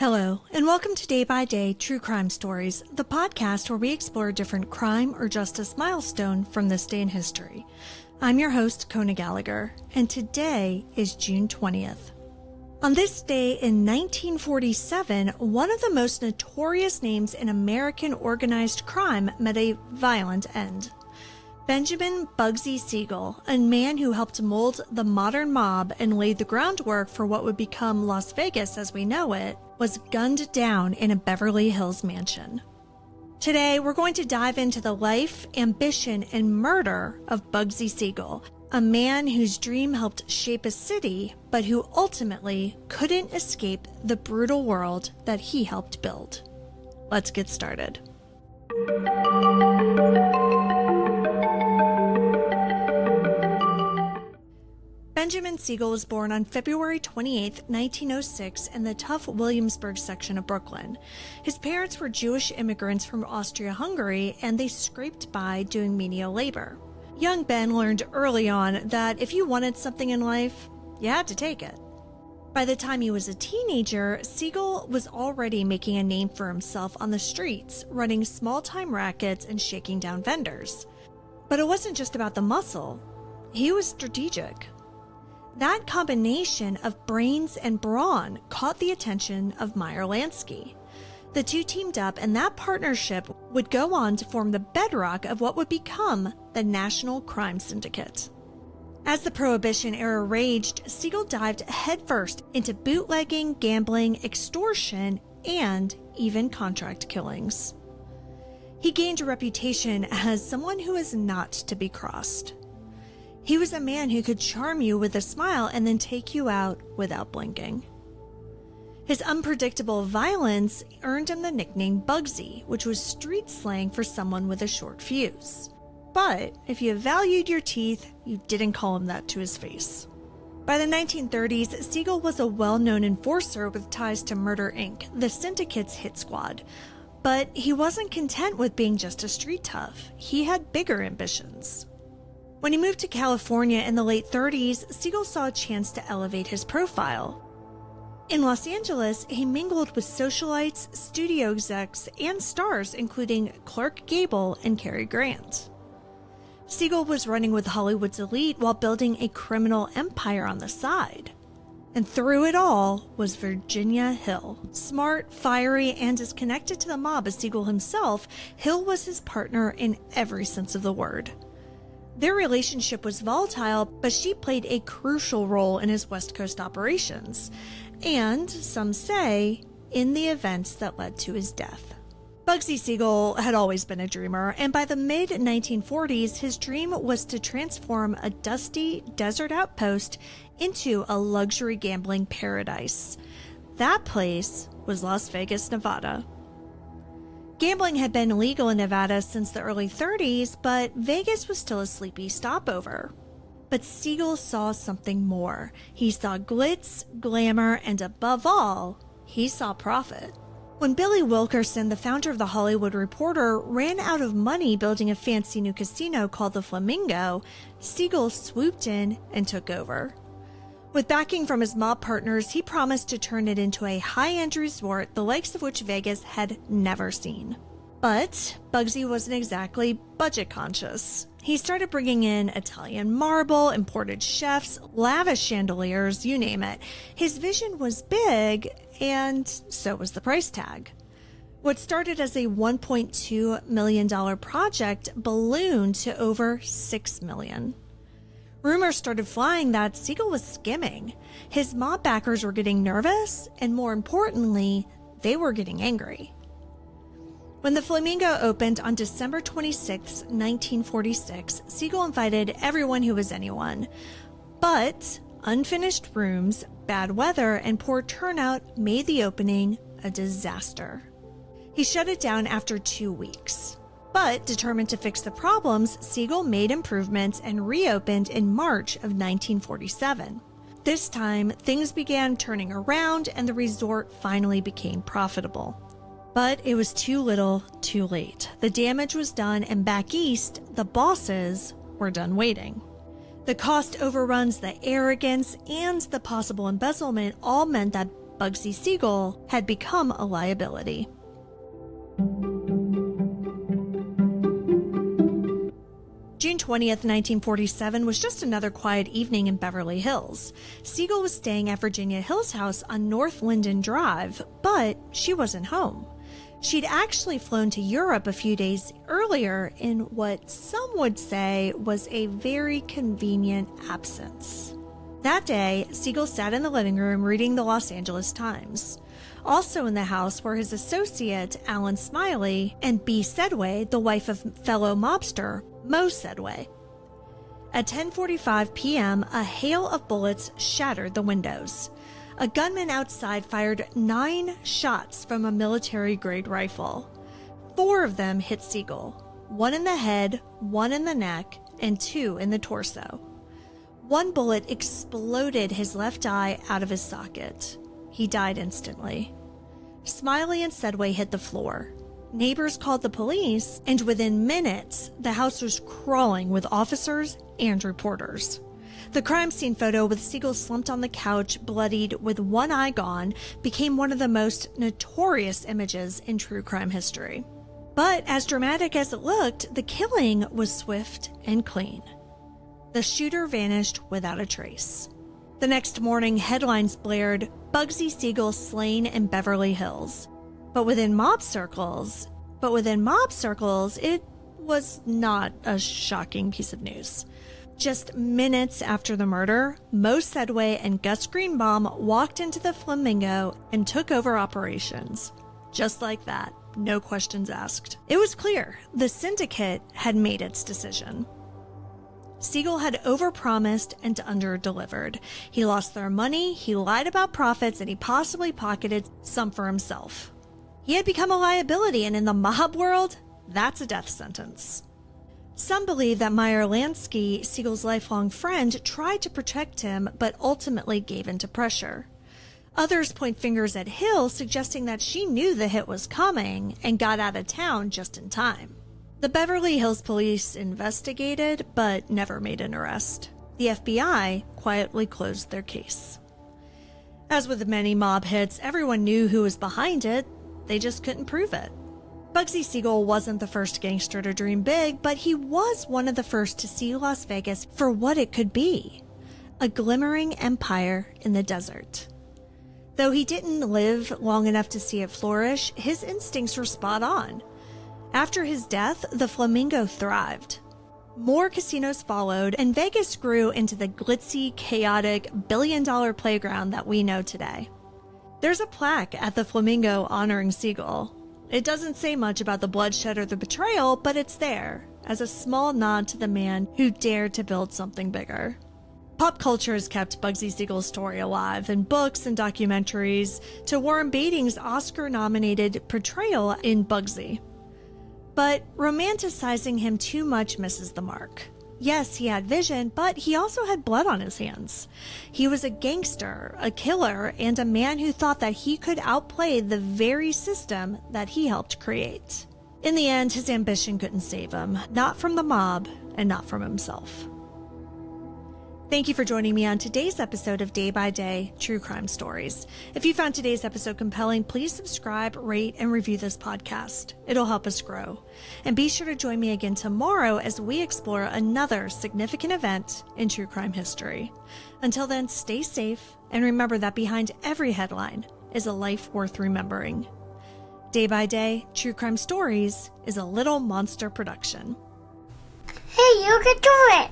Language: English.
Hello, and welcome to Day by Day True Crime Stories, the podcast where we explore a different crime or justice milestone from this day in history. I'm your host, Kona Gallagher, and today is June 20th. On this day in 1947, one of the most notorious names in American organized crime met a violent end. Benjamin Bugsy Siegel, a man who helped mold the modern mob and laid the groundwork for what would become Las Vegas as we know it, was gunned down in a Beverly Hills mansion. Today, we're going to dive into the life, ambition, and murder of Bugsy Siegel, a man whose dream helped shape a city, but who ultimately couldn't escape the brutal world that he helped build. Let's get started. Benjamin Siegel was born on February 28, 1906 in the tough Williamsburg section of Brooklyn. His parents were Jewish immigrants from Austria-Hungary, and they scraped by doing menial labor. Young Ben learned early on that if you wanted something in life, you had to take it. By the time he was a teenager, Siegel was already making a name for himself on the streets, running small-time rackets and shaking down vendors. But it wasn't just about the muscle. He was strategic. That combination of brains and brawn caught the attention of Meyer Lansky. The two teamed up, and that partnership would go on to form the bedrock of what would become the National Crime Syndicate. As the Prohibition era raged, Siegel dived headfirst into bootlegging, gambling, extortion, and even contract killings. He gained a reputation as someone who is not to be crossed. He was a man who could charm you with a smile and then take you out without blinking. His unpredictable violence earned him the nickname Bugsy, which was street slang for someone with a short fuse. But if you valued your teeth, you didn't call him that to his face. By the 1930s, Siegel was a well-known enforcer with ties to Murder, Inc., the syndicate's hit squad. But he wasn't content with being just a street tough. He had bigger ambitions. When he moved to California in the late 30s, Siegel saw a chance to elevate his profile. In Los Angeles, he mingled with socialites, studio execs, and stars including Clark Gable and Cary Grant. Siegel was running with Hollywood's elite while building a criminal empire on the side. And through it all was Virginia Hill. Smart, fiery, and as connected to the mob as Siegel himself, Hill was his partner in every sense of the word. Their relationship was volatile, but she played a crucial role in his West Coast operations, and, some say, in the events that led to his death. Bugsy Siegel had always been a dreamer, and by the mid-1940s, his dream was to transform a dusty desert outpost into a luxury gambling paradise. That place was Las Vegas, Nevada. Gambling had been legal in Nevada since the early 30s, but Vegas was still a sleepy stopover. But Siegel saw something more. He saw glitz, glamour, and above all, he saw profit. When Billy Wilkerson, the founder of The Hollywood Reporter, ran out of money building a fancy new casino called the Flamingo, Siegel swooped in and took over. With backing from his mob partners, he promised to turn it into a high-end resort, the likes of which Vegas had never seen. But Bugsy wasn't exactly budget-conscious. He started bringing in Italian marble, imported chefs, lavish chandeliers, you name it. His vision was big, and so was the price tag. What started as a $1.2 million project ballooned to over $6 million. Rumors started flying that Siegel was skimming. His mob backers were getting nervous, and more importantly, they were getting angry. When the Flamingo opened on December 26, 1946, Siegel invited everyone who was anyone. But unfinished rooms, bad weather, and poor turnout made the opening a disaster. He shut it down after 2 weeks. But determined to fix the problems, Siegel made improvements and reopened in March of 1947. This time, things began turning around and the resort finally became profitable. But it was too little, too late. The damage was done, and back east, the bosses were done waiting. The cost overruns, the arrogance, and the possible embezzlement all meant that Bugsy Siegel, had become a liability. June 20th, 1947 was just another quiet evening in Beverly Hills. Siegel was staying at Virginia Hill's house on North Linden Drive, but she wasn't home. She'd actually flown to Europe a few days earlier in what some would say was a very convenient absence. That day, Siegel sat in the living room reading the Los Angeles Times. Also in the house were his associate, Alan Smiley, and Bea Sedway, the wife of fellow mobster Mo Sedway. At 10:45 p.m., a hail of bullets shattered the windows. A gunman outside fired 9 shots from a military-grade rifle. 4 of them hit Siegel, 1 in the head, 1 in the neck, and 2 in the torso. 1 bullet exploded his left eye out of his socket. He died instantly. Smiley and Sedway hit the floor. Neighbors called the police, and within minutes, the house was crawling with officers and reporters. The crime scene photo with Siegel slumped on the couch, bloodied, with one eye gone, became one of the most notorious images in true crime history. But as dramatic as it looked, the killing was swift and clean. The shooter vanished without a trace. The next morning, headlines blared, "Bugsy Siegel slain in Beverly Hills." But within mob circles, it was not a shocking piece of news. Just minutes after the murder, Mo Sedway and Gus Greenbaum walked into the Flamingo and took over operations. Just like that, no questions asked. It was clear the syndicate had made its decision. Siegel had overpromised and underdelivered. He lost their money, he lied about profits, and he possibly pocketed some for himself. He had become a liability, and in the mob world, that's a death sentence. Some believe that Meyer Lansky, Siegel's lifelong friend, tried to protect him, but ultimately gave in to pressure. Others point fingers at Hill, suggesting that she knew the hit was coming and got out of town just in time. The Beverly Hills police investigated, but never made an arrest. The FBI quietly closed their case. As with many mob hits, everyone knew who was behind it. They just couldn't prove it. Bugsy Siegel wasn't the first gangster to dream big, but he was one of the first to see Las Vegas for what it could be, a glimmering empire in the desert. Though he didn't live long enough to see it flourish, his instincts were spot on. After his death, the Flamingo thrived. More casinos followed, and Vegas grew into the glitzy, chaotic, billion-dollar playground that we know today. There's a plaque at the Flamingo honoring Siegel. It doesn't say much about the bloodshed or the betrayal, but it's there, as a small nod to the man who dared to build something bigger. Pop culture has kept Bugsy Siegel's story alive in books and documentaries, to Warren Beatty's Oscar-nominated portrayal in Bugsy. But romanticizing him too much misses the mark. Yes, he had vision, but he also had blood on his hands. He was a gangster, a killer, and a man who thought that he could outplay the very system that he helped create. In the end, his ambition couldn't save him, not from the mob and not from himself. Thank you for joining me on today's episode of Day by Day True Crime Stories. If you found today's episode compelling, please subscribe, rate, and review this podcast. It'll help us grow. And be sure to join me again tomorrow as we explore another significant event in true crime history. Until then, stay safe and remember that behind every headline is a life worth remembering. Day by Day True Crime Stories is a Little Monster production. Hey, you can do it!